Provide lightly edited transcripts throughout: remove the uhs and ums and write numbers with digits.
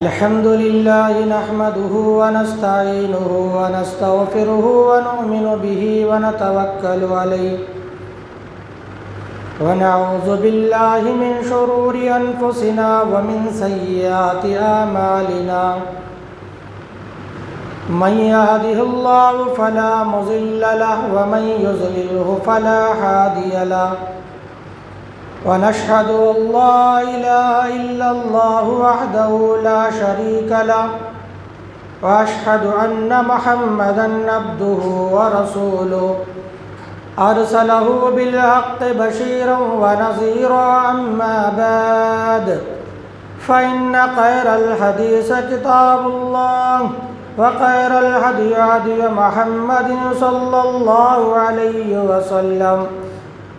الحمد لله نحمده ونستعينه ونستغفره ونؤمن به ونتوكل عليه ونعوذ بالله من شرور أنفسنا ومن سيئات أعمالنا من يهده الله فلا مضل له ومن يضلله فلا هادي له ونشهد أن لا إله إلا الله وحده لا شريك له وأشهد أن محمدًا عبده ورسوله أرسله بالحق بشيرا ونذيرا أما بعد فإن خير الحديث كتاب الله وخير الهدي هدي محمد صلى الله عليه وسلم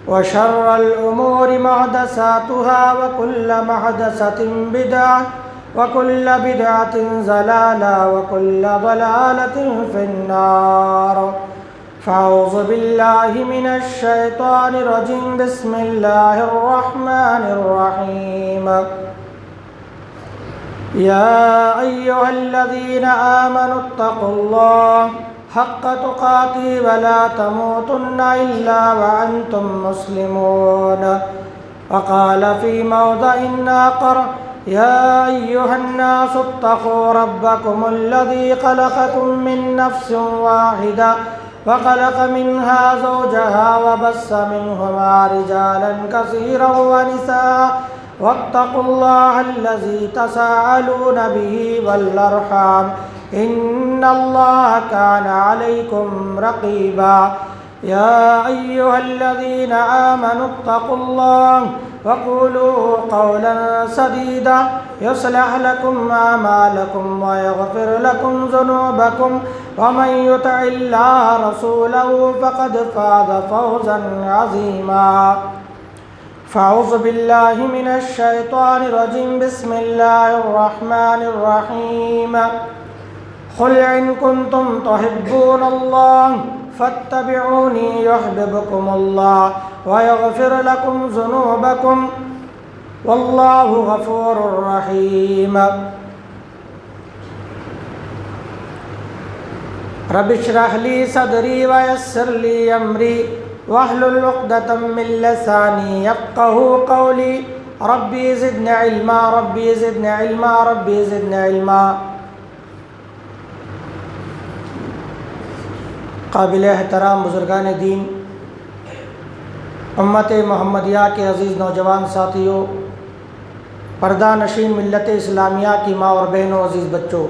وشر الأمور محدثاتها وكل محدثة بدعة وكل بدعة ضلالة وكل ضلالة في النار فأعوذ بالله من الشيطان الرجيم بسم الله الرحمن الرحيم يا أيها الذين آمنوا اتقوا الله حق تقاته ولا تموتن إلا وأنتم مسلمون وقال في موضع آخر يا أيها الناس اتقوا ربكم الذي خلقكم من نفس واحدة وخلق منها زوجها وبث منهما رجالا كثيرا ونساء واتقوا الله الذي تساءلون به والأرحام إن الله كان عليكم رقيبا يا أيها الذين آمنوا اتقوا الله وقولوا قولا سديدا يصلح لكم أعمالكم ويغفر لكم ذنوبكم ومن يطع الله رسوله فقد فاز فوزا عظيما فأعوذ بالله من الشيطان الرجيم بسم الله الرحمن الرحيم قل إن كنتم تحبون الله فاتبعوني يحببكم الله ويغفر لكم ذنوبكم والله غفور رحيم رب اشرح لي صدري ويسر لي أمري واحلل عقدة من لساني يفقهوا قولي ربي زدني علما ربي زدني علما ربي زدني علما قابل احترام بزرگان دین، امت محمدیہ کے عزیز نوجوان ساتھیوں، پردہ نشین ملت اسلامیہ کی ماں اور بہنوں، عزیز بچوں،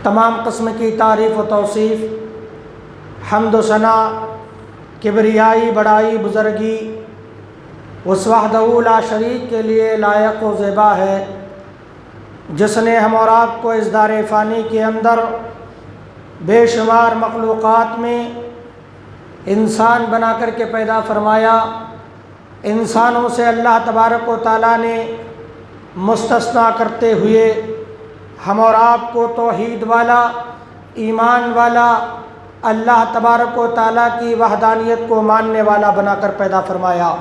تمام قسم کی تعریف و توصیف، حمد و ثنا، کبریائی، بڑائی، بزرگی اس وحدہ لا شریک کے لیے لائق و زیبا ہے، جس نے ہم اور آپ کو اس دار فانی کے اندر بے شمار مخلوقات میں انسان بنا کر کے پیدا فرمایا۔ انسانوں سے اللہ تبارک و تعالیٰ نے مستثنیٰ کرتے ہوئے ہم اور آپ کو توحید والا، ایمان والا، اللہ تبارک و تعالیٰ کی وحدانیت کو ماننے والا بنا کر پیدا فرمایا۔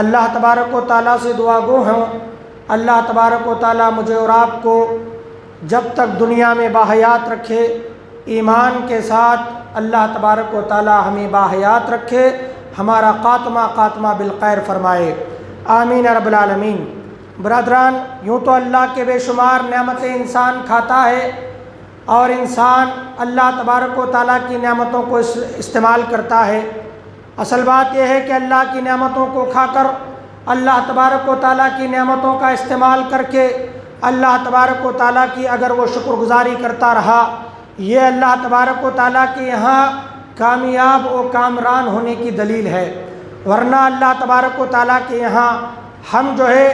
اللہ تبارک و تعالیٰ سے دعا گو ہوں، اللہ تبارک و تعالیٰ مجھے اور آپ کو جب تک دنیا میں باحیات رکھے، ایمان کے ساتھ اللہ تبارک و تعالیٰ ہمیں باحیات رکھے، ہمارا خاتمہ بالخیر فرمائے، آمین رب العالمین۔ برادران، یوں تو اللہ کے بے شمار نعمتیں انسان کھاتا ہے اور انسان اللہ تبارک و تعالیٰ کی نعمتوں کو استعمال کرتا ہے۔ اصل بات یہ ہے کہ اللہ کی نعمتوں کو کھا کر، اللہ تبارک و تعالیٰ کی نعمتوں کا استعمال کر کے اللہ تبارک و تعالیٰ کی اگر وہ شکر گزاری کرتا رہا، یہ اللہ تبارک و تعالیٰ کے یہاں کامیاب و کامران ہونے کی دلیل ہے، ورنہ اللہ تبارک و تعالیٰ کے یہاں ہم جو ہے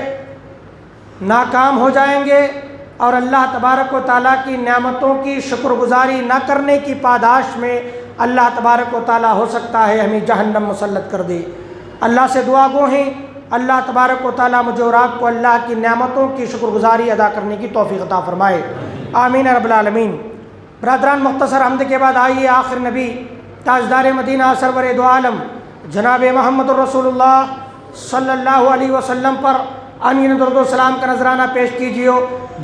ناکام ہو جائیں گے اور اللہ تبارک و تعالیٰ کی نعمتوں کی شکر گزاری نہ کرنے کی پاداش میں اللہ تبارک و تعالیٰ ہو سکتا ہے ہمیں جہنم مسلط کر دے۔ اللہ سے دعا گو ہیں اللہ تبارک و تعالیٰ مجھے اور آپ کو اللہ کی نعمتوں کی شکر گزاری ادا کرنے کی توفیق عطا فرمائے، آمین رب العالمین۔ برادران، مختصر حمد کے بعد آئیے آخر نبی تاجدار مدینہ سرور دو عالم جناب محمد الرسول اللہ صلی اللہ علیہ وسلم پر آمین درود و سلام کا نذرانہ پیش کیجیے۔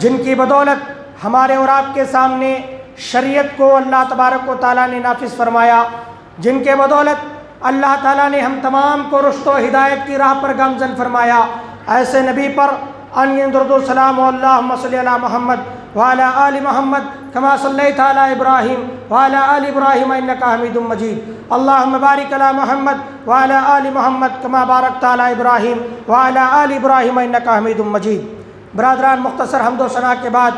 جن کی بدولت ہمارے اور آپ کے سامنے شریعت کو اللہ تبارک و تعالیٰ نے نافذ فرمایا، جن کے بدولت اللہ تعالیٰ نے ہم تمام کو رشد و ہدایت کی راہ پر گامزن فرمایا، ایسے نبی پر ان درود و سلام اللہم صلی علی محمد وعلی آل محمد کما صلیت علی ابراہیم وعلی آل ابراہیم انک حمید مجید، اللہم بارک علی محمد وعلی آل محمد کما بارکت علی ابراہیم وعلی آل ابراہیم انک حمید مجید۔ برادران، مختصر حمد و ثنا کے بعد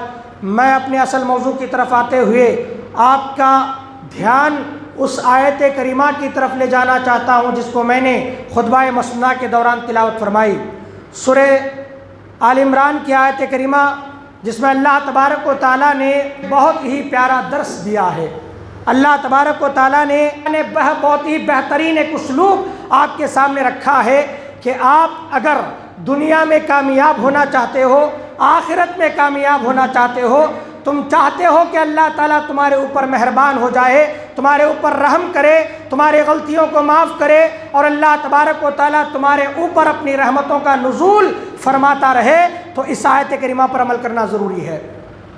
میں اپنے اصل موضوع کی طرف آتے ہوئے آپ کا دھیان اس آیت کریمہ کی طرف لے جانا چاہتا ہوں جس کو میں نے خطبہ مسنہ کے دوران تلاوت فرمائی، سورہ آل عمران کی آیت کریمہ، جس میں اللہ تبارک و تعالیٰ نے بہت ہی پیارا درس دیا ہے۔ اللہ تبارک و تعالیٰ نے بہت ہی بہترین ایک اسلوب آپ کے سامنے رکھا ہے کہ آپ اگر دنیا میں کامیاب ہونا چاہتے ہو، آخرت میں کامیاب ہونا چاہتے ہو، تم چاہتے ہو کہ اللہ تعالیٰ تمہارے اوپر مہربان ہو جائے، تمہارے اوپر رحم کرے، تمہارے غلطیوں کو معاف کرے، اور اللہ تبارک و تعالیٰ تمہارے اوپر اپنی رحمتوں کا نزول فرماتا رہے، تو اس آیت کریمہ پر عمل کرنا ضروری ہے،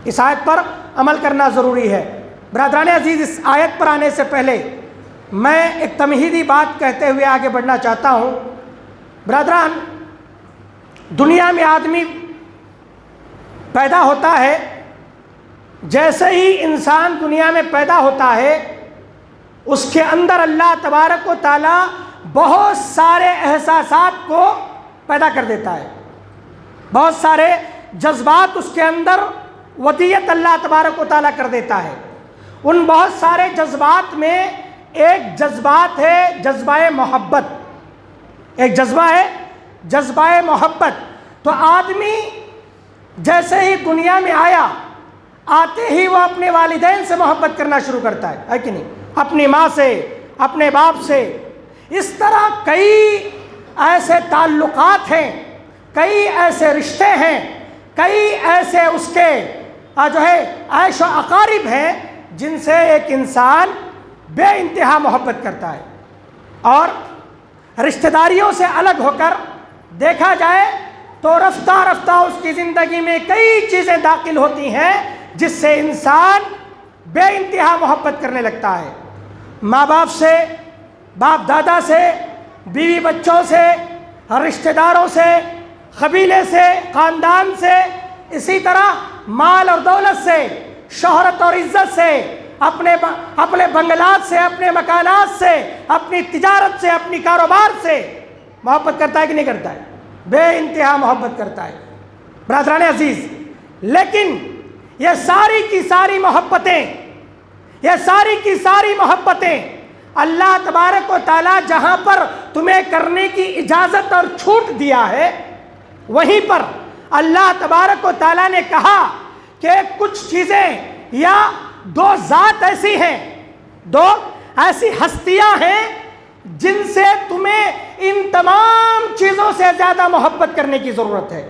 اس آیت پر عمل کرنا ضروری ہے۔ برادران عزیز، اس آیت پر آنے سے پہلے میں ایک تمہیدی بات کہتے ہوئے آگے بڑھنا چاہتا ہوں۔ برادران، دنیا میں آدمی پیدا ہوتا ہے، جیسے ہی انسان دنیا میں پیدا ہوتا ہے اس کے اندر اللہ تبارک و تعالیٰ بہت سارے احساسات کو پیدا کر دیتا ہے، بہت سارے جذبات اس کے اندر ودیت اللہ تبارک و تعالیٰ کر دیتا ہے۔ ان بہت سارے جذبات میں ایک جذبات ہے جذبہ محبت، ایک جذبہ ہے جذبہ محبت۔ تو آدمی جیسے ہی دنیا میں آیا، آتے ہی وہ اپنے والدین سے محبت کرنا شروع کرتا ہے کہ نہیں؟ اپنی ماں سے، اپنے باپ سے۔ اس طرح کئی ایسے تعلقات ہیں، کئی ایسے رشتے ہیں، کئی ایسے اس کے جو ہے عیش و اقارب ہیں جن سے ایک انسان بے انتہا محبت کرتا ہے۔ اور رشتہ داریوں سے الگ ہو کر دیکھا جائے تو رفتہ رفتہ اس کی زندگی میں کئی چیزیں داخل ہوتی ہیں جس سے انسان بے انتہا محبت کرنے لگتا ہے، ماں باپ سے، باپ دادا سے، بیوی بچوں سے، رشتہ داروں سے، قبیلے سے، خاندان سے، اسی طرح مال اور دولت سے، شہرت اور عزت سے، اپنے بنگلات سے، اپنے مکانات سے، اپنی تجارت سے، اپنی کاروبار سے محبت کرتا ہے کہ نہیں کرتا ہے؟ بے انتہا محبت کرتا ہے۔ برادران عزیز، لیکن یہ ساری کی ساری محبتیں اللہ تبارک و تعالیٰ جہاں پر تمہیں کرنے کی اجازت اور چھوٹ دیا ہے، وہیں پر اللہ تبارک و تعالیٰ نے کہا کہ کچھ چیزیں یا دو ذات ایسی ہیں، دو ایسی ہستیاں ہیں جن سے تمہیں ان تمام چیزوں سے زیادہ محبت کرنے کی ضرورت ہے۔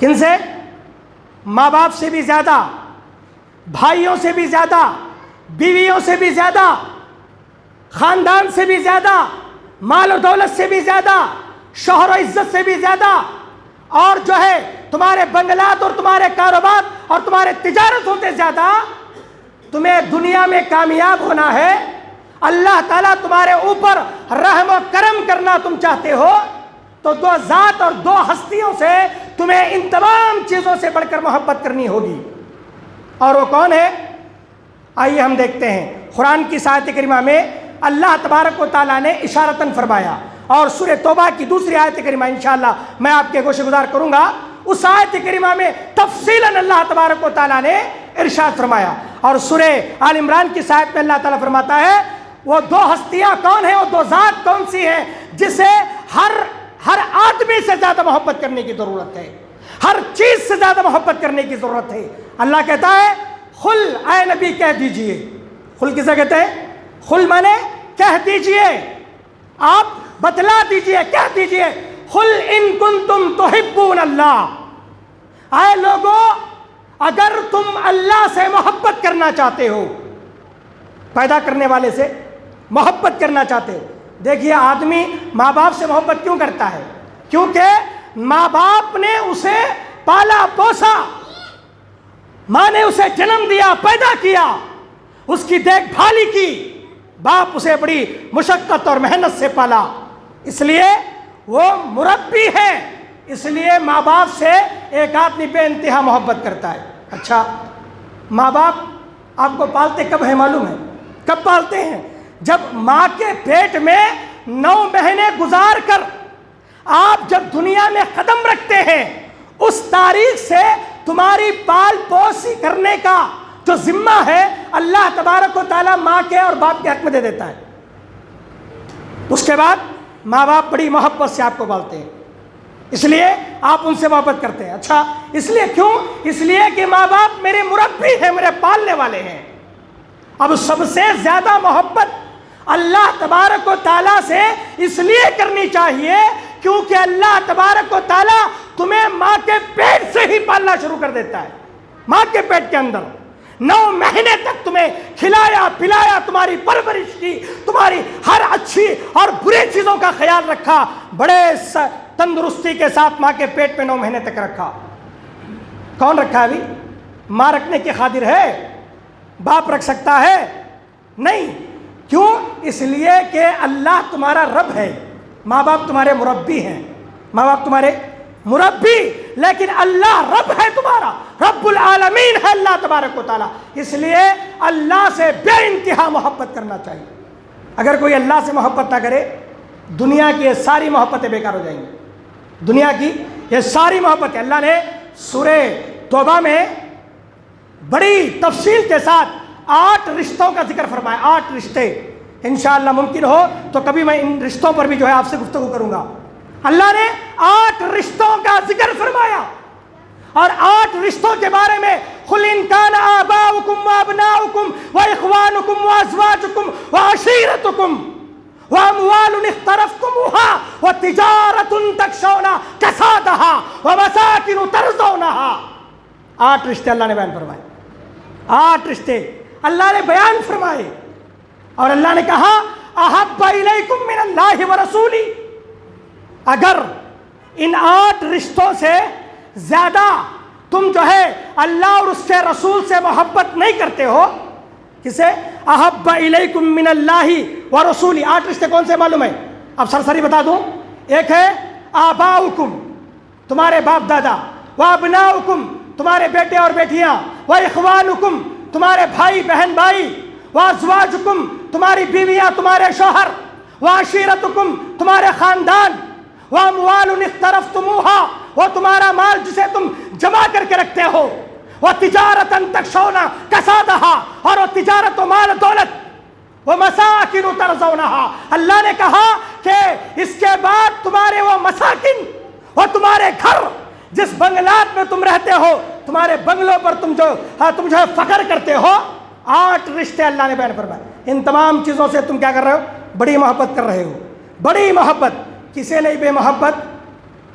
کن سے؟ ماں باپ سے بھی زیادہ، بھائیوں سے بھی زیادہ، بیویوں سے بھی زیادہ، خاندان سے بھی زیادہ، مال و دولت سے بھی زیادہ، شوہر و عزت سے بھی زیادہ، اور جو ہے تمہارے بنگلات اور تمہارے کاروبار اور تمہارے تجارتوں سے زیادہ تمہیں دنیا میں کامیاب ہونا ہے، اللہ تعالیٰ تمہارے اوپر رحم و کرم کرنا تم چاہتے ہو، تو دو ذات اور دو ہستیوں سے تمہیں ان تمام چیزوں سے بڑھ کر محبت کرنی ہوگی۔ اور وہ کون ہے؟ آئیے ہم دیکھتے ہیں۔ قرآن کی آیت کریمہ میں اللہ تبارک و تعالیٰ نے اشارتاً فرمایا، اور سورہ توبہ کی دوسری آیت کریمہ انشاءاللہ میں آپ کے گوشے گزار کروں گا، اس آیت کریمہ میں تفصیلاً اللہ تبارک و تعالیٰ نے ارشاد فرمایا۔ اور سورہ آل عمران کی آیت میں اللہ تعالیٰ فرماتا ہے وہ دو ہستیاں کون ہیں، وہ دو ذات کون سی ہیں جسے ہر آدمی سے زیادہ محبت کرنے کی ضرورت ہے، ہر چیز سے زیادہ محبت کرنے کی ضرورت ہے۔ اللہ کہتا ہے قل، اے نبی کہہ دیجئے۔ قل کسے کہتے ہیں؟ قل مانے کہہ دیجئے، آپ بتلا دیجئے، کہہ دیجئے، قل ان کنتم تحبون اللہ، اے لوگوں اگر تم اللہ سے محبت کرنا چاہتے ہو، پیدا کرنے والے سے محبت کرنا چاہتے ہو۔ دیکھیے آدمی ماں باپ سے محبت کیوں کرتا ہے؟ کیونکہ ماں باپ نے اسے پالا پوسا، ماں نے اسے جنم دیا، پیدا کیا، اس کی دیکھ بھالی کی، باپ اسے بڑی مشقت اور محنت سے پالا، اس لیے وہ مربی ہے، اس لیے ماں باپ سے ایک آدمی بے انتہا محبت کرتا ہے۔ اچھا، ماں باپ آپ کو پالتے کب ہیں معلوم ہے؟ کب پالتے ہیں؟ جب ماں کے پیٹ میں 9 مہینے گزار کر آپ جب دنیا میں قدم رکھتے ہیں، اس تاریخ سے تمہاری پال پوسی کرنے کا جو ذمہ ہے اللہ تبارک و تعالیٰ ماں کے اور باپ کے حق میں دے دیتا ہے۔ اس کے بعد ماں باپ بڑی محبت سے آپ کو پالتے ہیں، اس لیے آپ ان سے محبت کرتے ہیں۔ اچھا، اس لیے کیوں؟ اس لیے کہ ماں باپ میرے مربی ہیں، میرے پالنے والے ہیں۔ اب سب سے زیادہ محبت اللہ تبارک و تعالیٰ سے اس لیے کرنی چاہیے کیونکہ اللہ تبارک و تعالیٰ تمہیں ماں کے پیٹ سے ہی پالنا شروع کر دیتا ہے۔ ماں کے پیٹ کے اندر 9 مہینے تک تمہیں کھلایا پلایا، تمہاری پرورش کی، تمہاری ہر اچھی اور بری چیزوں کا خیال رکھا، بڑے تندرستی کے ساتھ ماں کے پیٹ میں 9 مہینے تک رکھا۔ کون رکھا ابھی؟ ماں رکھنے کی قادر ہے؟ باپ رکھ سکتا ہے؟ نہیں۔ کیوں؟ اس لیے کہ اللہ تمہارا رب ہے، ماں باپ تمہارے مربی ہیں، ماں باپ تمہارے مربی، لیکن اللہ رب ہے، تمہارا رب العالمین ہے اللہ تبارک و تعالیٰ۔ اس لیے اللہ سے بے انتہا محبت کرنا چاہیے۔ اگر کوئی اللہ سے محبت نہ کرے، دنیا کی یہ ساری محبتیں بیکار ہو جائیں گی۔ دنیا کی یہ ساری محبتیں اللہ نے سورہ توبہ میں بڑی تفصیل کے ساتھ 8 رشتوں کا ذکر فرمایا۔ 8 رشتے، انشاءاللہ ممکن ہو تو کبھی میں ان رشتوں پر بھی جو ہے آپ سے گفتگو کروں گا۔ اللہ نے 8 رشتوں کا ذکر فرمایا، اور 8 رشتوں کے بارے میں قُلْ إِنْ كَانَ آبَاؤُكُمْ وَأَبْنَاؤُكُمْ وَإِخْوَانُكُمْ وَأَزْوَاجُكُمْ وَعَشِيرَتُكُمْ وَأَمْوَالٌ اقْتَرَفْتُمُوهَا وَتِجَارَةٌ تَخْشَوْنَ كَسَادَهَا وَمَسَاكِنُ تَرْضَوْنَهَا۔ 8 رشتے اللہ نے بیان فرمائے، 8 رشتے اللہ نے بیان فرمائے، اور اللہ نے کہا احب الیکم من اللہ ورسولی۔ اگر ان 8 رشتوں سے زیادہ تم جو ہے اللہ اور اس کے رسول سے محبت نہیں کرتے ہو، کسے؟ احب الیکم من اللہ ورسولی۔ 8 رشتے کون سے معلوم ہے؟ اب سرسری بتا دوں۔ ایک ہے آباؤکم، تمہارے باپ دادا، وابناؤکم، تمہارے بیٹے اور بیٹیاں، واخوانکم، تمہارے بھائی بہن بھائی، وازواجکم، تمہاری بیویاں تمہارے شوہر، وعشیرتکم، تمہارے خاندان، واموال اقترفتموہا، وہ تمہارا مال جسے تم جمع کر کے رکھتے ہو، وتجارۃ تخشون کسادہا، اور وہ تجارت و مال دولت، ومساکن ترضونہا۔ اللہ نے کہا کہ اس کے بعد تمہارے وہ مساکن، وہ تمہارے گھر جس بنگلات میں تم رہتے ہو، تمہارے بنگلوں پر تم جو ہے فخر کرتے ہو۔ 8 رشتے اللہ نے بیان فرمائے۔ ان تمام چیزوں سے تم کیا کر رہے ہو؟ بڑی محبت کر رہے ہو، بڑی محبت۔ کسے نہیں بے محبت؟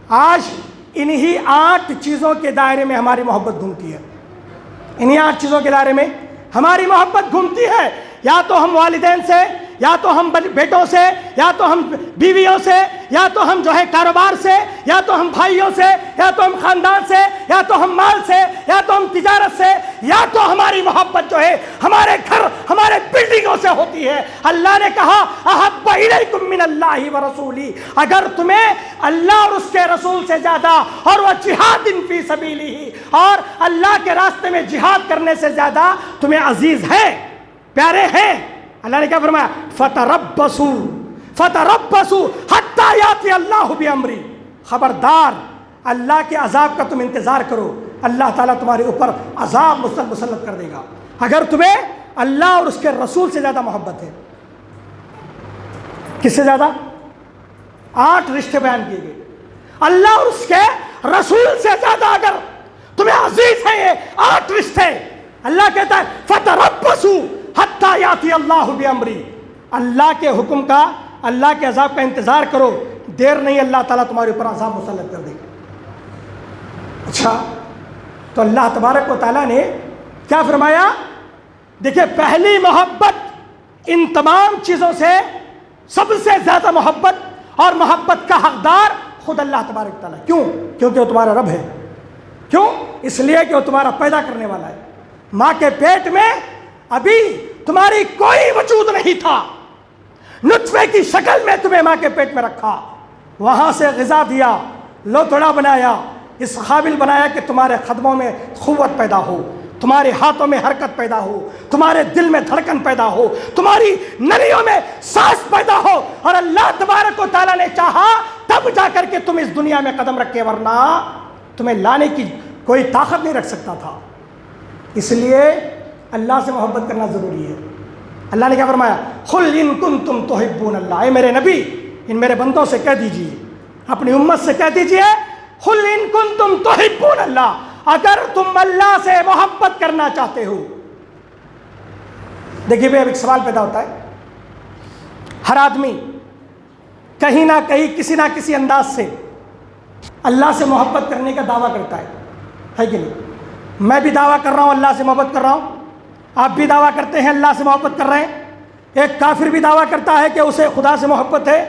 آج انہی 8 چیزوں کے دائرے میں ہماری محبت گھومتی ہے، انہی 8 چیزوں کے دائرے میں ہماری محبت گھومتی ہے۔ یا تو ہم والدین سے، یا تو ہم بیٹوں سے، یا تو ہم بیویوں سے، یا تو ہم جو ہے کاروبار سے، یا تو ہم بھائیوں سے، یا تو ہم خاندان سے، یا تو ہم مال سے، یا تو ہم تجارت سے، یا تو ہماری محبت جو ہے ہمارے گھر ہمارے بلڈنگوں سے ہوتی ہے۔ اللہ نے کہا احب الیکم من اللہ ورسولی۔ اگر تمہیں اللہ اور اس کے رسول سے زیادہ، اور وہ جہاد فی سبیلہ، اور اللہ کے راستے میں جہاد کرنے سے زیادہ تمہیں عزیز ہے، پیارے ہیں، اللہ نے کیا فرمایا؟ فتربصوا فتربصوا حتی یاتی اللہ بامری۔ خبردار، اللہ کے عذاب کا تم انتظار کرو، اللہ تعالیٰ تمہارے اوپر عذاب مسلط کر دے گا اگر تمہیں اللہ اور اس کے رسول سے زیادہ محبت ہے۔ کس سے زیادہ؟ 8 رشتے بیان کیے گئے۔ اللہ اور اس کے رسول سے زیادہ اگر تمہیں عزیز ہیں یہ 8 رشتے، اللہ کہتا ہے فتربصوا حتی یاتی اللہ بامری، اللہ کے حکم کا، اللہ کے عذاب کا انتظار کرو، دیر نہیں اللہ تعالیٰ تمہارے اوپر عذاب مسلط کر دے گا۔ اچھا، تو اللہ تبارک و تعالیٰ نے کیا فرمایا؟ دیکھیں، پہلی محبت ان تمام چیزوں سے سب سے زیادہ محبت اور محبت کا حقدار خود اللہ تبارک و تعالیٰ۔ کیوں؟ کیونکہ وہ تمہارا رب ہے، کیوں؟ اس لیے کہ وہ تمہارا پیدا کرنے والا ہے. ماں کے پیٹ میں ابھی تمہاری کوئی وجود نہیں تھا، نطفے کی شکل میں تمہیں ماں کے پیٹ میں رکھا، وہاں سے غذا دیا، لوتھڑا بنایا، اس قابل بنایا کہ تمہارے قدموں میں قوت پیدا ہو، تمہارے ہاتھوں میں حرکت پیدا ہو، تمہارے دل میں دھڑکن پیدا ہو، تمہاری نلیوں میں سانس پیدا ہو. اور اللہ تبارک و تعالیٰ نے چاہا تب جا کر کے تم اس دنیا میں قدم رکھے، ورنہ تمہیں لانے کی کوئی طاقت نہیں رکھ سکتا تھا. اس لیے اللہ سے محبت کرنا ضروری ہے. اللہ نے کیا فرمایا؟ قل ان کنتم تحبون اللہ، اے میرے نبی ان میرے بندوں سے کہہ دیجئے، اپنی امت سے کہہ دیجئے، قل ان کنتم تحبون اللہ، اگر تم اللہ سے محبت کرنا چاہتے ہو. دیکھیے بھائی اب ایک سوال پیدا ہوتا ہے. ہر آدمی کہیں نہ کہیں کسی نہ کسی انداز سے اللہ سے محبت کرنے کا دعویٰ کرتا ہے کہ نہیں؟ میں بھی دعویٰ کر رہا ہوں اللہ سے محبت کر رہا ہوں، آپ بھی دعویٰ کرتے ہیں اللہ سے محبت کر رہے ہیں. ایک کافر بھی دعویٰ کرتا ہے کہ اسے خدا سے محبت ہے،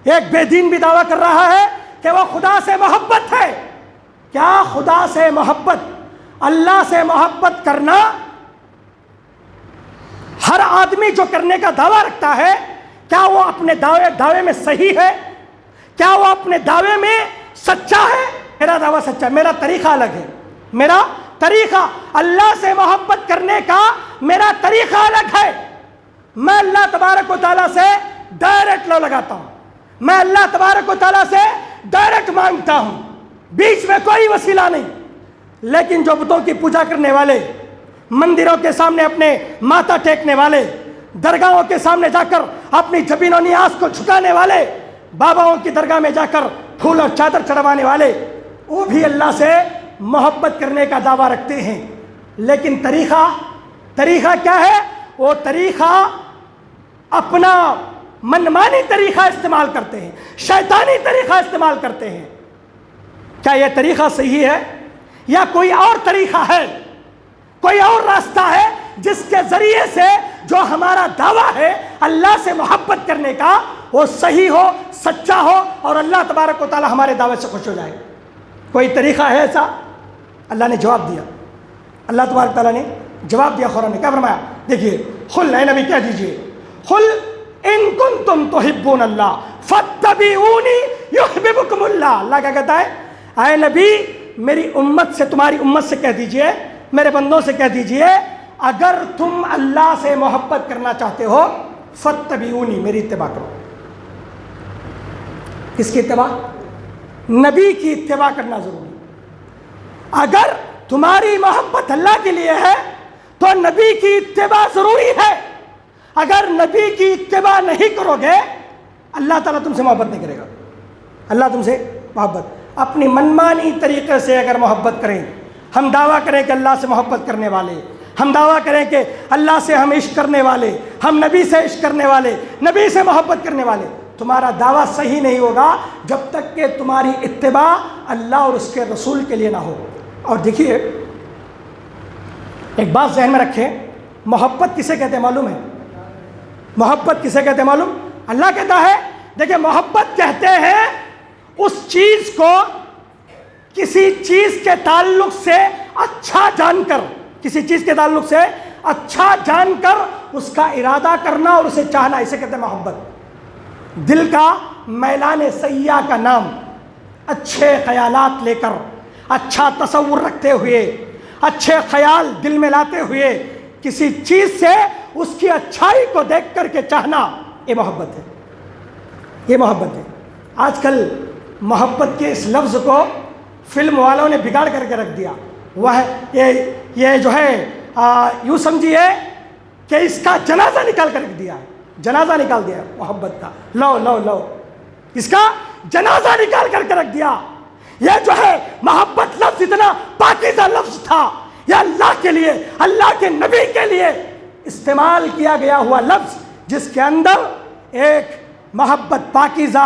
ایک بے دین بھی دعویٰ کر رہا ہے کہ وہ خدا سے محبت ہے. کیا خدا سے محبت، اللہ سے محبت کرنا ہر آدمی جو کرنے کا دعویٰ رکھتا ہے، کیا وہ اپنے دعوے میں صحیح ہے؟ کیا وہ اپنے دعوے میں سچا ہے؟ میرا دعویٰ سچا ہے، میرا طریقہ الگ ہے. میرا طریقہ اللہ سے محبت کرنے کا میرا طریقہ الگ ہے. میں اللہ تبارک و تعالیٰ سے ڈائریکٹ لو لگاتا ہوں، میں اللہ تبارک و تعالیٰ سے ڈائریکٹ مانگتا ہوں، بیچ میں کوئی وسیلہ نہیں. لیکن جو بتوں کی پوجا کرنے والے، مندروں کے سامنے اپنے ماتھا ٹیکنے والے، درگاہوں کے سامنے جا کر اپنی جبین و نیاز کو جھکانے والے، باباؤں کی درگاہ میں جا کر پھول اور چادر چڑھوانے والے، وہ بھی اللہ سے محبت کرنے کا دعویٰ رکھتے ہیں. لیکن طریقہ کیا ہے؟ وہ طریقہ اپنا منمانی طریقہ استعمال کرتے ہیں، شیطانی طریقہ استعمال کرتے ہیں. کیا یہ طریقہ صحیح ہے یا کوئی اور طریقہ ہے، کوئی اور راستہ ہے جس کے ذریعے سے جو ہمارا دعویٰ ہے اللہ سے محبت کرنے کا وہ صحیح ہو، سچا ہو اور اللہ تبارک و تعالی ہمارے دعوے سے خوش ہو جائے؟ کوئی طریقہ ہے ایسا؟ اللہ نے جواب دیا، اللہ تبارک تعالیٰ نے جواب دیا. قرآن نے کیا فرمایا؟ دیکھیے، قل اے نبی کہہ دیجئے، قل ان کنتم تحبون اللہ فاتبعونی یحببکم اللہ. اللہ کیا کہتا ہے؟ اے نبی میری امت سے، تمہاری امت سے کہہ دیجئے، میرے بندوں سے کہہ دیجئے، اگر تم اللہ سے محبت کرنا چاہتے ہو فاتبعونی، میری اتباع کرو. کس کی اتباع؟ نبی کی اتباع کرنا ضروری. اگر تمہاری محبت اللہ کے لیے ہے تو نبی کی اتباع ضروری ہے. اگر نبی کی اتباع نہیں کرو گے اللہ تعالیٰ تم سے محبت نہیں کرے گا. اللہ تم سے محبت اپنی منمانی طریقے سے اگر محبت کریں، ہم دعویٰ کریں کہ اللہ سے محبت کرنے والے، ہم دعویٰ کریں کہ اللہ سے ہم عشق کرنے والے، ہم نبی سے عشق کرنے والے، نبی سے محبت کرنے والے، تمہارا دعویٰ صحیح نہیں ہوگا جب تک کہ تمہاری اتباع اللہ اور اس کے رسول کے لیے نہ ہو. اور دیکھیے ایک بات ذہن میں رکھیں، محبت کسے کہتے ہیں معلوم ہے؟ محبت کسے کہتے ہیں معلوم؟ اللہ کہتا ہے، دیکھیں محبت کہتے ہیں اس چیز کو کسی چیز کے تعلق سے اچھا جان کر، کسی چیز کے تعلق سے اچھا جان کر اس کا ارادہ کرنا اور اسے چاہنا، اسے کہتے ہیں محبت. دل کا میلان سیاح کا نام، اچھے خیالات لے کر، اچھا تصور رکھتے ہوئے، اچھے خیال دل میں لاتے ہوئے کسی چیز سے اس کی اچھائی کو دیکھ کر کے چاہنا، یہ محبت ہے، یہ محبت ہے. آج کل محبت کے اس لفظ کو فلم والوں نے بگاڑ کر کے رکھ دیا. وہ یہ جو ہے یوں سمجھیے کہ اس کا جنازہ نکال کر رکھ دیا ہے، جنازہ نکال دیا ہے محبت کا. لو اس کا جنازہ نکال کر کے رکھ دیا. یہ جو ہے محبت لفظ اتنا پاکیزہ لفظ تھا، یہ اللہ کے لیے، اللہ کے نبی کے لیے استعمال کیا گیا ہوا لفظ، جس کے اندر ایک محبت پاکیزہ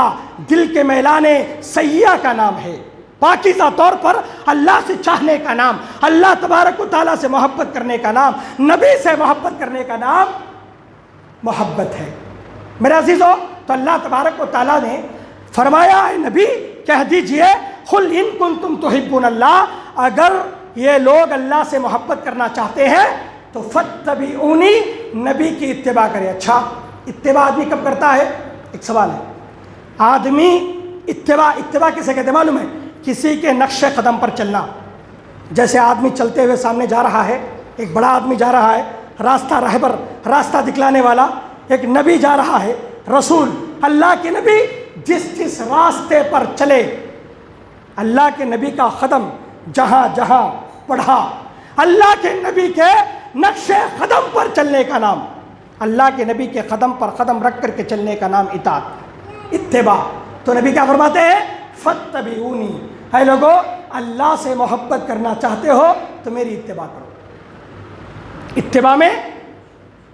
دل کے میلانے سیاح کا نام ہے، پاکیزہ طور پر اللہ سے چاہنے کا نام، اللہ تبارک و تعالیٰ سے محبت کرنے کا نام، نبی سے محبت کرنے کا نام محبت ہے. میرے عزیزو، تو اللہ تبارک و تعالیٰ نے فرمایا، اے نبی کہہ دیجئے، قل ان کنتم تحبون اللہ، اگر یہ لوگ اللہ سے محبت کرنا چاہتے ہیں تو فاتبعونی، نبی کی اتباع کرے۔ اچھا، اتباع آدمی کب کرتا ہے؟ ایک سوال ہے، آدمی اتباع کسے کہتے ہیں معلوم ہے؟ کسی کے نقش قدم پر چلنا۔ جیسے آدمی چلتے ہوئے سامنے جا رہا ہے، ایک بڑا آدمی جا رہا ہے، راستہ رہبر، راستہ دکھلانے والا، ایک نبی جا رہا ہے، رسول، اللہ کے نبی جس راستے پر چلے، اللہ کے نبی کا قدم جہاں جہاں پڑھا، اللہ کے نبی کے نقش قدم پر چلنے کا نام، اللہ کے نبی کے قدم پر قدم رکھ کر کے چلنے کا نام اطاعت، اتباع۔ تو نبی کیا فرماتے ہیں؟ فاتبعونی، اے لوگو اللہ سے محبت کرنا چاہتے ہو تو میری اتباع کرو۔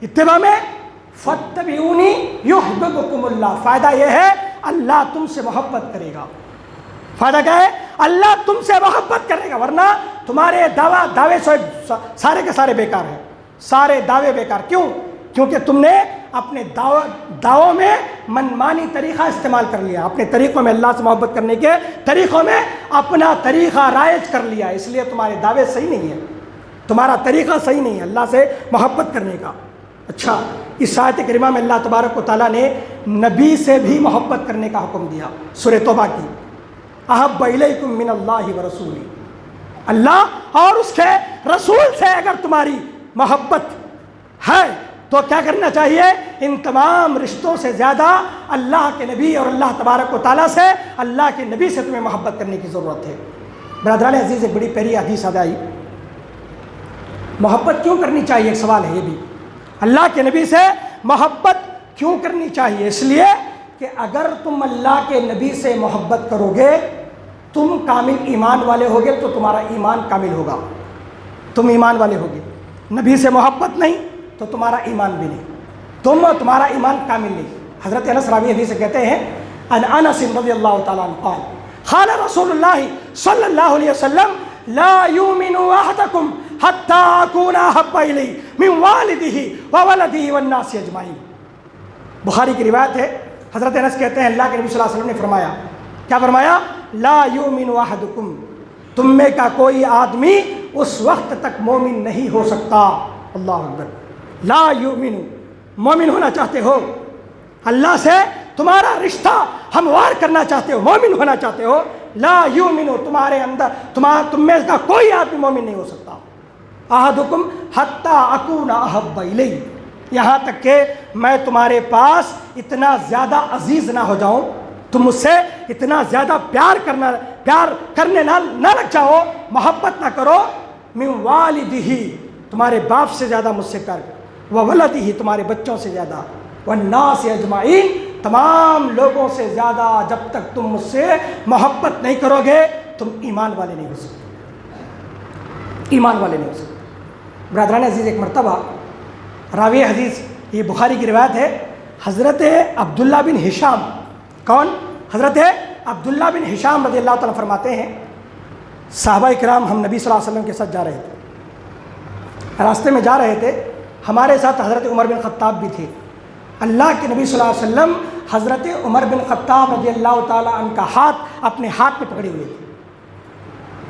اتباع میں فاتبعونی یحببکم اللہ، فائدہ یہ ہے اللہ تم سے محبت کرے گا۔ فائدہ کیا ہے؟ اللہ تم سے محبت کرے گا، ورنہ تمہارے دعوے سارے کے سارے بیکار ہیں، سارے دعوے بیکار۔ کیوں؟ کیونکہ تم نے اپنے دعووں میں منمانی طریقہ استعمال کر لیا، اپنے طریقوں میں اللہ سے محبت کرنے کے طریقوں میں اپنا طریقہ رائج کر لیا، اس لیے تمہارے دعوے صحیح نہیں ہیں، تمہارا طریقہ صحیح نہیں ہے اللہ سے محبت کرنے کا۔ اچھا، اس آیت کریمہ میں اللہ تبارک و تعالیٰ نے نبی سے بھی محبت کرنے کا حکم دیا، سورہ توبہ کی، احب الیکم من اللہ ورسولہ، اللہ اور اس کے رسول سے اگر تمہاری محبت ہے تو کیا کرنا چاہیے؟ ان تمام رشتوں سے زیادہ اللہ کے نبی اور اللہ تبارک و تعالیٰ سے، اللہ کے نبی سے تمہیں محبت کرنے کی ضرورت ہے۔ برادران عزیز، ایک بڑی پیاری حدیث آئی، محبت کیوں کرنی چاہیے؟ ایک سوال ہے یہ بھی، اللہ کے نبی سے محبت کیوں کرنی چاہیے؟ اس لیے کہ اگر تم اللہ کے نبی سے محبت کرو گے، تم کامل ایمان والے ہوگے تو تمہارا ایمان کامل ہوگا، تم ایمان والے ہوگے۔ نبی سے محبت نہیں تو تمہارا ایمان بھی نہیں، تمہارا ایمان کامل نہیں۔ حضرت انس راوی حدیث سے کہتے ہیں، ان انس رضی اللہ تعالیٰ عنہ قال قال رسول اللہ صلی اللہ علیہ وسلم لا یؤمن احدکم حتی اکون احب الیہ من والدہ وولدہ والناس اجمعین۔ بخاری کی روایت ہے، حضرت انس کہتے ہیں اللہ کے نبی صلی اللہ علیہ وسلم نے فرمایا، کیا فرمایا؟ لا یؤمن احدکم، تم میں کا کوئی آدمی اس وقت تک مومن نہیں ہو سکتا۔ اللہ اکبر، لا یؤمن، مومن ہونا چاہتے ہو، اللہ سے تمہارا رشتہ ہموار کرنا چاہتے ہو، مومن ہونا چاہتے ہو، لا یؤمن، تمہارے اندر تم میں کا کوئی آدمی مومن نہیں ہو سکتا، احدکم حتی اکون احب الیہ، یہاں تک کہ میں تمہارے پاس اتنا زیادہ عزیز نہ ہو جاؤں، تم مجھ سے اتنا زیادہ پیار کرنے نہ لگ جاؤ، محبت نہ کرو، من والدہ، تمہارے باپ سے زیادہ مجھ سے پیار کرو، وولدہ، تمہارے بچوں سے زیادہ، والناس اجمعین، تمام لوگوں سے زیادہ، جب تک تم مجھ سے محبت نہیں کرو گے تم ایمان والے نہیں ہو سکتے، ایمان والے نہیں ہو سکتے۔ برادران عزیز، ایک مرتبہ راوی حدیث، یہ بخاری کی روایت ہے، حضرت عبداللہ بن ہشام، کون؟ حضرت عبداللہ بن ہشام رضی اللہ تعالیٰ فرماتے ہیں، صحابہ کرام ہم نبی صلی اللہ علیہ وسلم کے ساتھ جا رہے تھے، راستے میں جا رہے تھے، ہمارے ساتھ حضرت عمر بن خطاب بھی تھے۔ اللہ کے نبی صلی اللہ علیہ وسلم حضرت عمر بن خطاب رضی اللہ تعالیٰ عنہ کا ہاتھ اپنے ہاتھ میں پکڑے ہوئے تھے،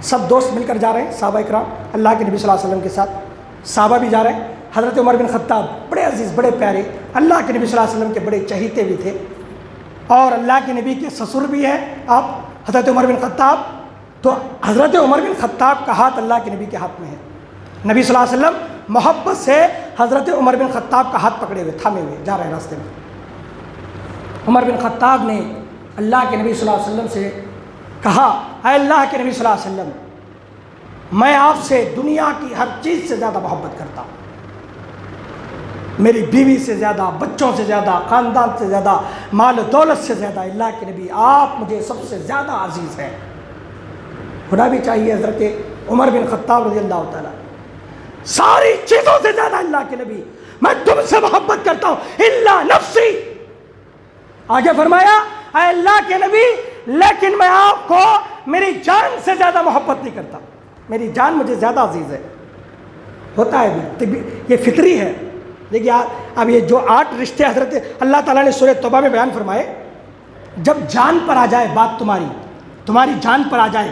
سب دوست مل کر جا رہے ہیں، صحابہ کرام اللہ کے نبی صلی اللہ علیہ وسلم کے ساتھ، صحابہ بھی جا رہے ہیں۔ حضرت عمر بن خطاب بڑے عزیز، بڑے پیارے، اللہ کے نبی صلی اللہ علیہ وسلم کے بڑے چہیتے بھی تھے، اور اللہ کے نبی کے سسر بھی ہیں آپ حضرت عمر بن خطاب، تو حضرت عمر بن خطاب کا ہاتھ اللہ کے نبی کے ہاتھ میں ہے۔ نبی صلی اللہ علیہ وسلم محبت سے حضرت عمر بن خطاب کا ہاتھ پکڑے ہوئے، تھامے ہوئے جا رہے ہیں راستے میں۔ عمر بن خطاب نے اللہ کے نبی صلی اللہ علیہ وسلم سے کہا، اے اللہ کے نبی صلی اللہ علیہ وسلم، میں آپ سے دنیا کی ہر چیز سے زیادہ محبت کرتا ہوں، میری بیوی سے زیادہ، بچوں سے زیادہ، خاندان سے زیادہ، مال و دولت سے زیادہ، اللہ کے نبی آپ مجھے سب سے زیادہ عزیز ہیں۔ ہونا بھی چاہیے حضرت عمر بن خطاب رضی اللہ تعالیٰ، ساری چیزوں سے زیادہ اللہ کے نبی، میں تم سے محبت کرتا ہوں الا نفسی۔ آگے فرمایا، اے اللہ کے نبی لیکن میں آپ کو میری جان سے زیادہ محبت نہیں کرتا، میری جان مجھے زیادہ عزیز ہے۔ ہوتا ہے، یہ فطری ہے۔ دیکھیے اب یہ جو 8 رشتے حضرت اللہ تعالیٰ نے سورہ توبہ میں بیان فرمائے، جب جان پر آ جائے بات، تمہاری جان پر آ جائے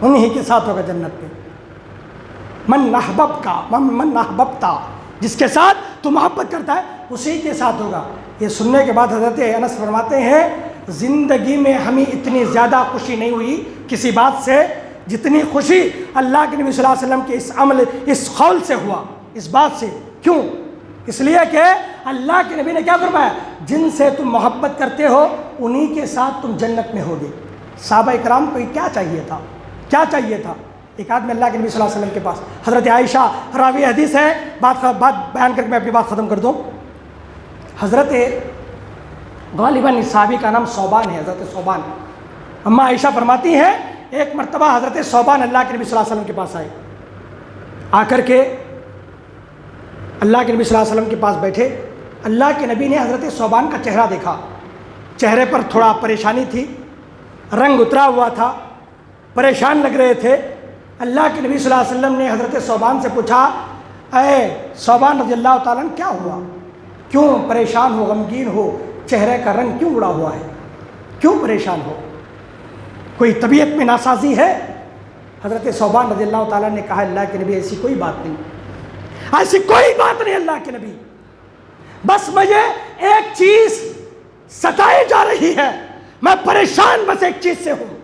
انہی کے ساتھ ہوگا جنت میں۔ من احببتا، جس کے ساتھ تو محبت کرتا ہے اسی کے ساتھ ہوگا۔ یہ سننے کے بعد حضرت انس فرماتے ہیں زندگی میں ہمیں اتنی زیادہ خوشی نہیں ہوئی کسی بات سے جتنی خوشی اللہ کے نبی صلی اللہ علیہ وسلم کے اس عمل، اس قول سے ہوا، اس بات سے۔ کیوں؟ اس لیے کہ اللہ کے نبی نے کیا فرمایا، جن سے تم محبت کرتے ہو انہی کے ساتھ تم جنت میں ہوگے۔ صحابہ کرام کو کیا چاہیے تھا؟ کیا چاہیے تھا؟ ایک آدمی اللہ کے نبی صلی اللہ علیہ وسلم کے پاس، حضرت عائشہ راوی حدیث ہے، بات بیان کر کے میں اپنی بات ختم کر دوں۔ حضرت غالباً اس صحابی کا نام صوبان ہے، حضرت صوبان۔ اما عائشہ فرماتی ہیں ایک مرتبہ حضرت صوبان اللہ کے نبی صلی اللہ علیہ وسلم کے پاس آئے، آ کر کے اللہ کے نبی صلی اللہ علیہ وسلم کے پاس بیٹھے۔ اللہ کے نبی نے حضرت صوبان کا چہرہ دیکھا، چہرے پر تھوڑا پریشانی تھی، رنگ اترا ہوا تھا، پریشان لگ رہے تھے۔ اللہ کے نبی صلی اللہ علیہ وسلم نے حضرت صوبان سے پوچھا، اے صوبان رضی اللہ تعالیٰ عنہ کیا ہوا؟ کیوں پریشان ہو، غمگین ہو، چہرے کا رنگ کیوں اڑا ہوا ہے، کیوں پریشان ہو، کوئی طبیعت میں ناسازی ہے؟ حضرت صوبان رضی اللہ تعالیٰ نے کہا اللہ کے نبی ایسی کوئی بات نہیں، ایسی کوئی بات نہیں اللہ کے نبی، بس مجھے ایک چیز ستائی جا رہی ہے، میں پریشان بس ایک چیز سے ہوں۔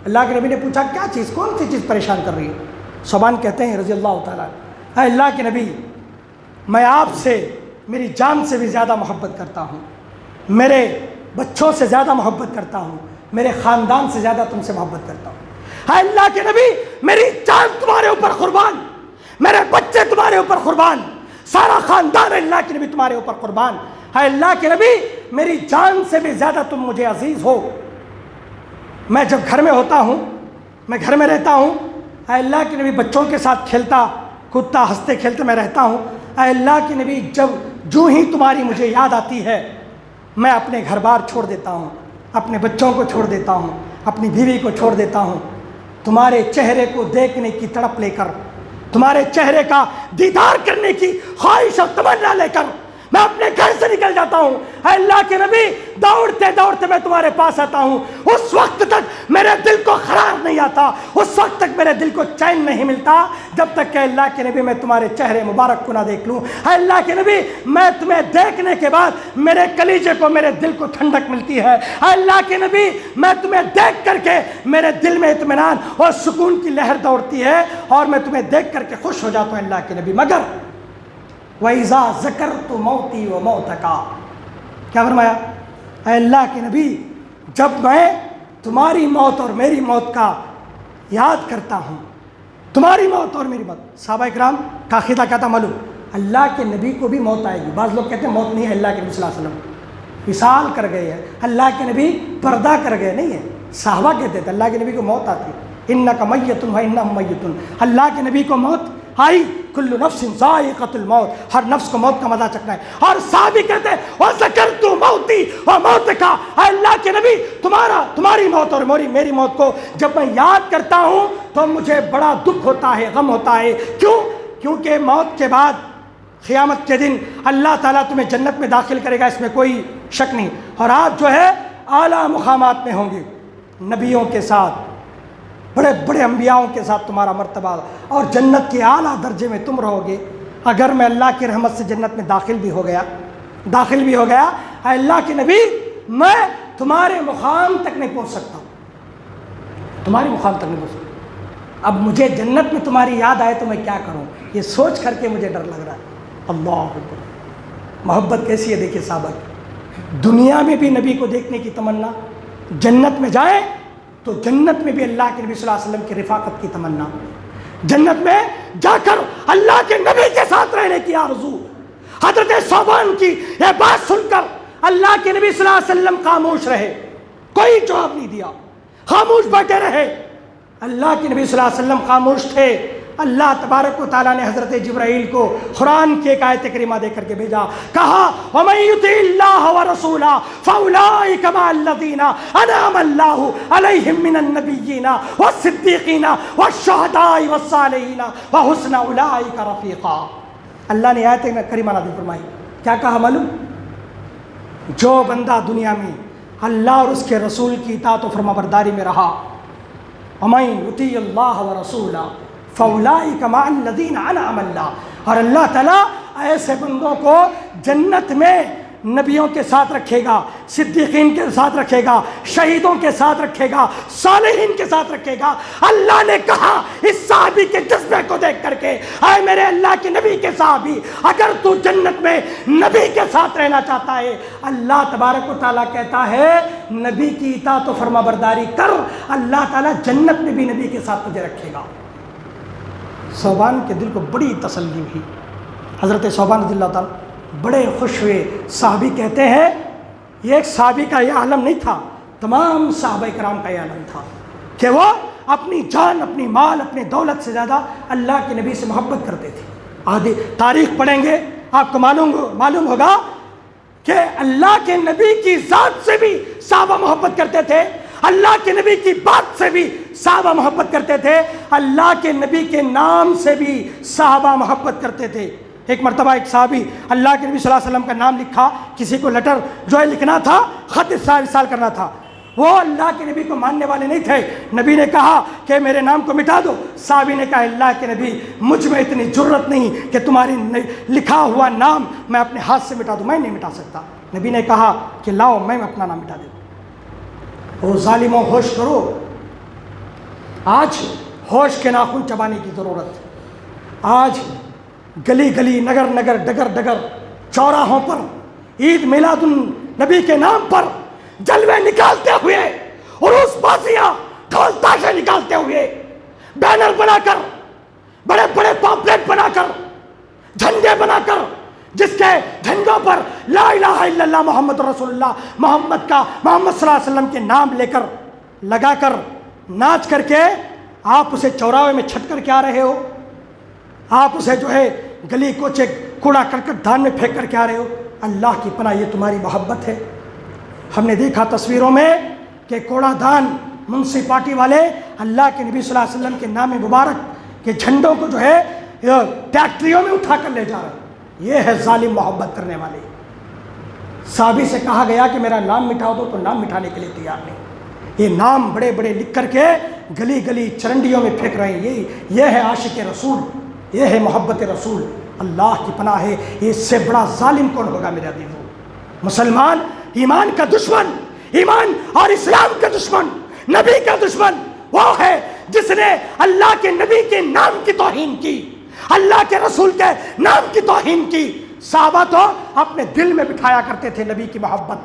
اللہ کے نبی نے پوچھا کیا چیز، کون سی چیز پریشان کر رہی ہے؟ صوبان کہتے ہیں رضی اللہ تعالیٰ اے اللہ کے نبی میں آپ سے میری جان سے بھی زیادہ محبت کرتا ہوں، میرے بچوں سے زیادہ محبت کرتا ہوں، میرے خاندان سے زیادہ تم سے محبت کرتا ہوں۔ اے اللہ کے نبی میری جان تمہارے اوپر قربان، میرے بچے تمہارے اوپر قربان، سارا خاندان اللہ کے نبی تمہارے اوپر قربان۔ اے اللہ کے نبی میری جان سے بھی زیادہ تم مجھے عزیز ہو۔ میں جب گھر میں ہوتا ہوں، میں گھر میں رہتا ہوں، اے اللہ کے نبی بچوں کے ساتھ کھیلتا کودتا ہنستے کھیلتے میں رہتا ہوں۔ اے اللہ کے نبی جو ہی تمہاری مجھے یاد آتی ہے میں اپنے گھر بار چھوڑ دیتا ہوں، اپنے بچوں کو چھوڑ دیتا ہوں، اپنی بیوی کو چھوڑ دیتا ہوں، تمہارے چہرے کو دیکھنے کی تڑپ لے کر، تمہارے چہرے کا دیدار کرنے کی خواہش اور تمنا لے کر میں اپنے گھر سے نکل جاتا ہوں۔ اے اللہ کے نبی دوڑتے دوڑتے میں تمہارے پاس آتا ہوں، اس وقت تک میرے دل کو قرار نہیں آتا، اس وقت تک میرے دل کو چین نہیں ملتا جب تک کہ اللہ کے نبی میں تمہارے چہرے مبارک کو نہ دیکھ لوں۔ اے اللہ کے نبی میں تمہیں دیکھنے کے بعد میرے کلیجے کو، میرے دل کو ٹھنڈک ملتی ہے۔ اے اللہ کے نبی میں تمہیں دیکھ کر کے میرے دل میں اطمینان اور سکون کی لہر دوڑتی ہے اور میں تمہیں دیکھ کر کے خوش ہو جاتا ہوں اللہ کے نبی۔ مگر وَإِذَا ذَكَرْتُ مَوْتِي وَمَوْتَكَ، کیا فرمایا؟ اے اللہ کے نبی جب میں تمہاری موت اور میری موت کا یاد کرتا ہوں، تمہاری موت اور میری موت، صحابہ اکرام کا عقیدہ کیا تھا معلوم؟ اللہ کے نبی کو بھی موت آئے گی۔ بعض لوگ کہتے ہیں موت نہیں ہے، اللہ کے نبی صلی اللہ علیہ وسلم وصال کر گئے ہیں، اللہ کے نبی پردہ کر گئے، نہیں ہے۔ صحابہ کہتے تھے اللہ کے نبی کو موت آتی، اِنَّکَ مَيِّتٌ وَإِنَّهُم مَيِّتُونَ، اللہ کے نبی کو موت آئی، کل نفس ذائقۃ الموت، ہر نفس کو موت کا مزہ چکھنا ہے۔ اور صحابی کہتے ہیں وَذَكَرْتُ مَوْتِي وَمَوْتَكَ، اے اللہ کے نبی تمہاری موت اور میری موت کو جب میں یاد کرتا ہوں تو مجھے بڑا دکھ ہوتا ہے، غم ہوتا ہے۔ کیونکہ موت کے بعد قیامت کے دن اللہ تعالیٰ تمہیں جنت میں داخل کرے گا، اس میں کوئی شک نہیں، اور آپ جو ہے اعلیٰ مقامات میں ہوں گے، نبیوں کے ساتھ، بڑے بڑے انبیاؤں کے ساتھ تمہارا مرتبہ، اور جنت کے اعلیٰ درجے میں تم رہو گے۔ اگر میں اللہ کی رحمت سے جنت میں داخل بھی ہو گیا، اے اللہ کے نبی میں تمہارے مقام تک نہیں پہنچ سکتا، تمہاری مقام تک نہیں پہنچ سکتا۔ اب مجھے جنت میں تمہاری یاد آئے تو میں کیا کروں، یہ سوچ کر کے مجھے ڈر لگ رہا ہے۔ اللہ اکبر، محبت کیسی ہے دیکھیے صحابہ کی، دنیا میں بھی نبی کو دیکھنے کی تمنا، جنت میں جائیں تو جنت میں بھی اللہ کے نبی صلی اللہ علیہ وسلم کی رفاقت کی تمنا، جنت میں جا کر اللہ کے نبی کے ساتھ رہنے کی آرزو۔ حضرت صوبان کی یہ بات سن کر اللہ کے نبی صلی اللہ علیہ وسلم خاموش رہے، کوئی جواب نہیں دیا، خاموش بیٹھے رہے۔ اللہ کے نبی صلی اللہ علیہ وسلم خاموش تھے، اللہ تبارک و تعالیٰ نے حضرت جبرائیل کو قرآن کی ایک آیت کریمہ دے کر کے بھیجا، کہا وَمَن يُطِعِ اللَّهَ وَرَسُولَهُ فَأُولَٰئِكَ مَعَ الَّذِينَ أَنْعَمَ اللَّهُ عَلَيْهِم مِّنَ النَّبِيِّينَ وَالصِّدِّيقِينَ وَالشُّهَدَاءِ وَالصَّالِحِينَ وَحُسْنَ أُولَٰئِكَ رَفِيقًا۔ اللہ نے آیت کریمہ نازل فرمائی، کیا کہا معلوم؟ جو بندہ دنیا میں اللہ اور اس کے رسول کی اطاعت و فرما برداری میں رہا. وَمَن يُطِیعِ اللَّهَ وَرَسُولَهُ فَأُولَٰئِکَ مَعَ الَّذِینَ أَنْعَمَ اللَّهُ. اور اللہ تعالیٰ ایسے بندوں کو جنت میں نبیوں کے ساتھ رکھے گا، صدیقین کے ساتھ رکھے گا، شہیدوں کے ساتھ رکھے گا، صالحین کے ساتھ رکھے گا. اللہ نے کہا اس صحابی کے جذبے کو دیکھ کر کے، اے میرے اللہ کے نبی کے صحابی، اگر تو جنت میں نبی کے ساتھ رہنا چاہتا ہے، اللہ تبارک و تعالیٰ کہتا ہے نبی کی اطاعت و فرما برداری کر، اللہ تعالیٰ جنت میں بھی نبی کے ساتھ تجھے رکھے گا. صوبان کے دل کو بڑی تسلی ہوئی. حضرت صوبان رضی اللہ تعالیٰ بڑے خوش ہوئے. صحابی کہتے ہیں یہ ایک صحابی کا یہ عالم نہیں تھا، تمام صحابہ کرام کا یہ عالم تھا کہ وہ اپنی جان، اپنی مال، اپنی دولت سے زیادہ اللہ کے نبی سے محبت کرتے تھے. آدھی تاریخ پڑھیں گے آپ کو معلوم ہوگا کہ اللہ کے نبی کی ذات سے بھی صحابہ محبت کرتے تھے، اللہ کے نبی کی بات سے بھی صحابہ محبت کرتے تھے، اللہ کے نبی کے نام سے بھی صحابہ محبت کرتے تھے. ایک مرتبہ ایک صحابی اللہ کے نبی صلی اللہ علیہ وسلم کا نام لکھا، کسی کو لیٹر جو ہے لکھنا تھا، خط ارسال کرنا تھا، وہ اللہ کے نبی کو ماننے والے نہیں تھے. نبی نے کہا کہ میرے نام کو مٹا دو. صحابی نے کہا اللہ کے نبی مجھ میں اتنی جرت نہیں کہ تمہاری لکھا ہوا نام میں اپنے ہاتھ سے مٹا دوں، میں نہیں مٹا سکتا. نبی نے کہا کہ لاؤ میں اپنا نام مٹا دوں. او ظالموں ہوش کرو، آج ہوش کے ناخن چبانے کی ضرورت. آج گلی گلی، نگر نگر، ڈگر ڈگر، چوراہوں پر عید میلاد النبی کے نام پر جلوے نکالتے ہوئے، عروس بازیاں، ڈھول تاشے نکالتے ہوئے، بینر بنا کر، بڑے بڑے پامپلیٹ بنا کر، جھنڈے بنا کر، جس کے جھنڈوں پر لا الہ الا اللہ محمد رسول اللہ، محمد صلی اللہ علیہ وسلم کے نام لے کر لگا کر ناچ کر کے آپ اسے چوراہے میں چھٹ کر کے آ رہے ہو، آپ اسے جو ہے گلی کوچے کوڑا کرکٹ دان میں پھینک کر کے آ رہے ہو. اللہ کی پناہ یہ تمہاری محبت ہے. ہم نے دیکھا تصویروں میں کہ کوڑا دان منسپالٹی والے اللہ کے نبی صلی اللہ علیہ وسلم کے نام مبارک کے جھنڈوں کو جو ہے ٹیکٹریوں میں اٹھا کر لے جا رہے ہیں. یہ ہے ظالم محبت کرنے والے. صحابی سے کہا گیا کہ میرا نام مٹا دو تو نام مٹانے کے لیے تیار نہیں. یہ نام بڑے بڑے لکھ کر کے گلی گلی چرنڈیوں میں پھینک رہے ہیں. یہ ہے عاشق رسول، یہ ہے محبت رسول. اللہ کی پناہ ہے، اس سے بڑا ظالم کون ہوگا میرے عزیزو. مسلمان ایمان کا دشمن، ایمان اور اسلام کا دشمن، نبی کا دشمن وہ ہے جس نے اللہ کے نبی کے نام کی توہین کی، اللہ کے رسول کے نام کی توہین کی. صحابہ تو اپنے دل میں بٹھایا کرتے تھے نبی کی محبت،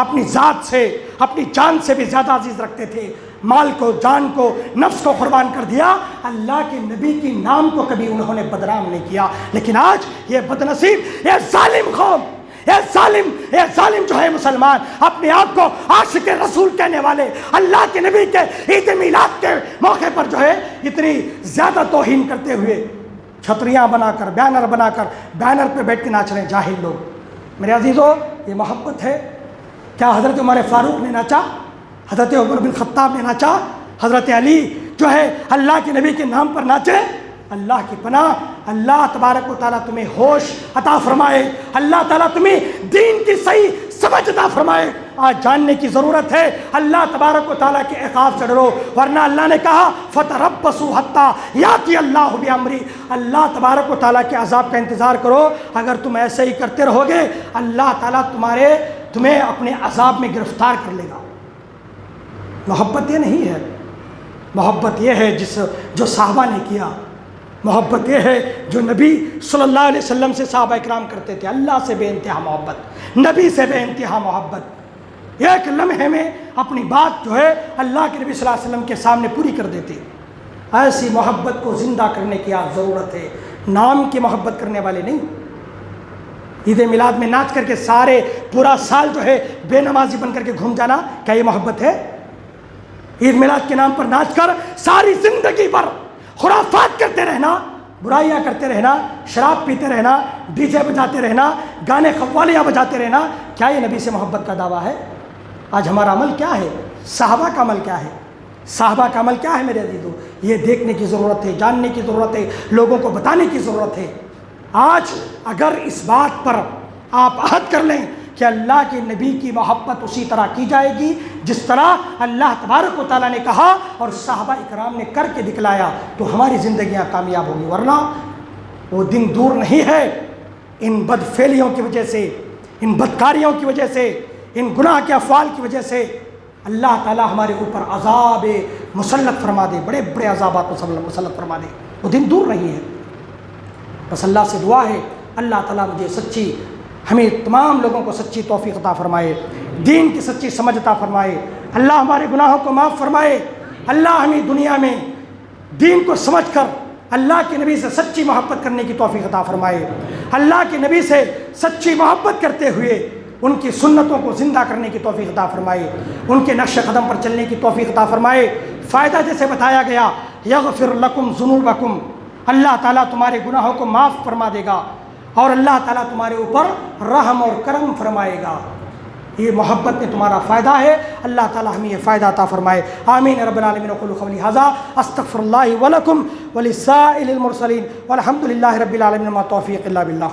اپنی ذات سے، اپنی جان سے بھی زیادہ عزیز رکھتے تھے. مال کو، جان کو، نفس کو قربان کر دیا. اللہ کے نبی کی نام کو کبھی انہوں نے بدنام نہیں کیا. لیکن آج یہ بدنصیب، یہ ظالم قوم، یہ ظالم جو ہے مسلمان، اپنے آپ کو عاشق رسول کہنے والے، اللہ کے نبی کے عید میلاد کے موقع پر جو ہے اتنی زیادہ توہین کرتے ہوئے چھتریاں بنا کر، بینر پہ بیٹھ کے ناچ رہے ہیں جاہل لوگ. میرے عزیزو یہ محبت ہے. کیا حضرت عمر فاروق نے ناچا؟ حضرت عمر بن خطاب نے ناچا؟ حضرت علی جو ہے اللہ کے نبی کے نام پر ناچے؟ اللہ کی پناہ، اللہ تبارک و تعالیٰ تمہیں ہوش عطا فرمائے، اللہ تعالیٰ تمہیں دین کی صحیح سمجھ عطا فرمائے. آج جاننے کی ضرورت ہے اللہ تبارک و تعالیٰ کے عقاب سے ڈرو، ورنہ اللہ نے کہا فَتَرَبَّصُوا حَتَّىٰ يَأْتِيَ اللَّهُ بِأَمْرِهِ. اللہ تبارک و تعالیٰ کے عذاب کا انتظار کرو. اگر تم ایسے ہی کرتے رہو گے اللہ تعالیٰ تمہیں اپنے عذاب میں گرفتار کر لے گا. محبت یہ نہیں ہے، محبت یہ ہے جو صحابہ نے کیا. محبت یہ ہے جو نبی صلی اللہ علیہ وسلم سے صحابہ اکرام کرتے تھے. اللہ سے بے انتہا محبت، نبی سے بے انتہا محبت. ایک لمحے میں اپنی بات جو ہے اللہ کے نبی صلی اللہ علیہ وسلم کے سامنے پوری کر دیتے. ایسی محبت کو زندہ کرنے کی آج ضرورت ہے. نام کی محبت کرنے والے نہیں. عید میلاد میں ناچ کر کے سارے پورا سال جو ہے بے نمازی بن کر کے گھوم جانا، کیا یہ محبت ہے؟ عید میلاد کے نام پر ناچ کر ساری زندگی پر خرافات کرتے رہنا، برائیاں کرتے رہنا، شراب پیتے رہنا، ڈی جے بجاتے رہنا، گانے قوالیاں بجاتے رہنا، کیا یہ نبی سے محبت کا دعویٰ ہے؟ آج ہمارا عمل کیا ہے؟ صحابہ کا عمل کیا ہے؟ صحابہ کا عمل کیا ہے میرے عزیزو؟ یہ دیکھنے کی ضرورت ہے، جاننے کی ضرورت ہے، لوگوں کو بتانے کی ضرورت ہے. آج اگر اس بات پر آپ عہد کر لیں کہ اللہ کے نبی کی محبت اسی طرح کی جائے گی جس طرح اللہ تبارک و تعالیٰ نے کہا اور صحابہ اکرام نے کر کے دکھلایا، تو ہماری زندگیاں کامیاب ہوں گی۔ ورنہ وہ دن دور نہیں ہے، ان بد فعلیوں کی وجہ سے، ان بدکاریوں کی وجہ سے، ان گناہ کے افعال کی وجہ سے اللہ تعالیٰ ہمارے اوپر عذاب مسلط فرما دے، بڑے بڑے عذابات مسلط فرما دے۔ وہ دن دور نہیں ہے۔ بس اللہ سے دعا ہے اللہ تعالیٰ مجھے سچی، ہمیں تمام لوگوں کو سچی توفیق عطا فرمائے، دین کی سچی سمجھ عطا فرمائے، اللہ ہمارے گناہوں کو معاف فرمائے، اللہ ہمیں دنیا میں دین کو سمجھ کر اللہ کے نبی سے سچی محبت کرنے کی توفیق عطا فرمائے، اللہ کے نبی سے سچی محبت کرتے ہوئے ان کی سنتوں کو زندہ کرنے کی توفیق عطا فرمائے، ان کے نقش قدم پر چلنے کی توفیق عطا فرمائے۔ فائدہ جیسے بتایا گیا، یغفر لکم ذنوبکم، اللہ تعالیٰ تمہارے گناہوں کو معاف فرما دے گا اور اللہ تعالیٰ تمہارے اوپر رحم اور کرم فرمائے گا۔ یہ محبت میں تمہارا فائدہ ہے، اللہ تعالیٰ ہمیں یہ فائدہ عطا فرمائے۔ آمین رب العالمین۔ اقول قولی ھذا استغفر اللہ ولکم ولسائر المرسلین والحمد للہ رب العالمین، ما توفیق الا باللہ۔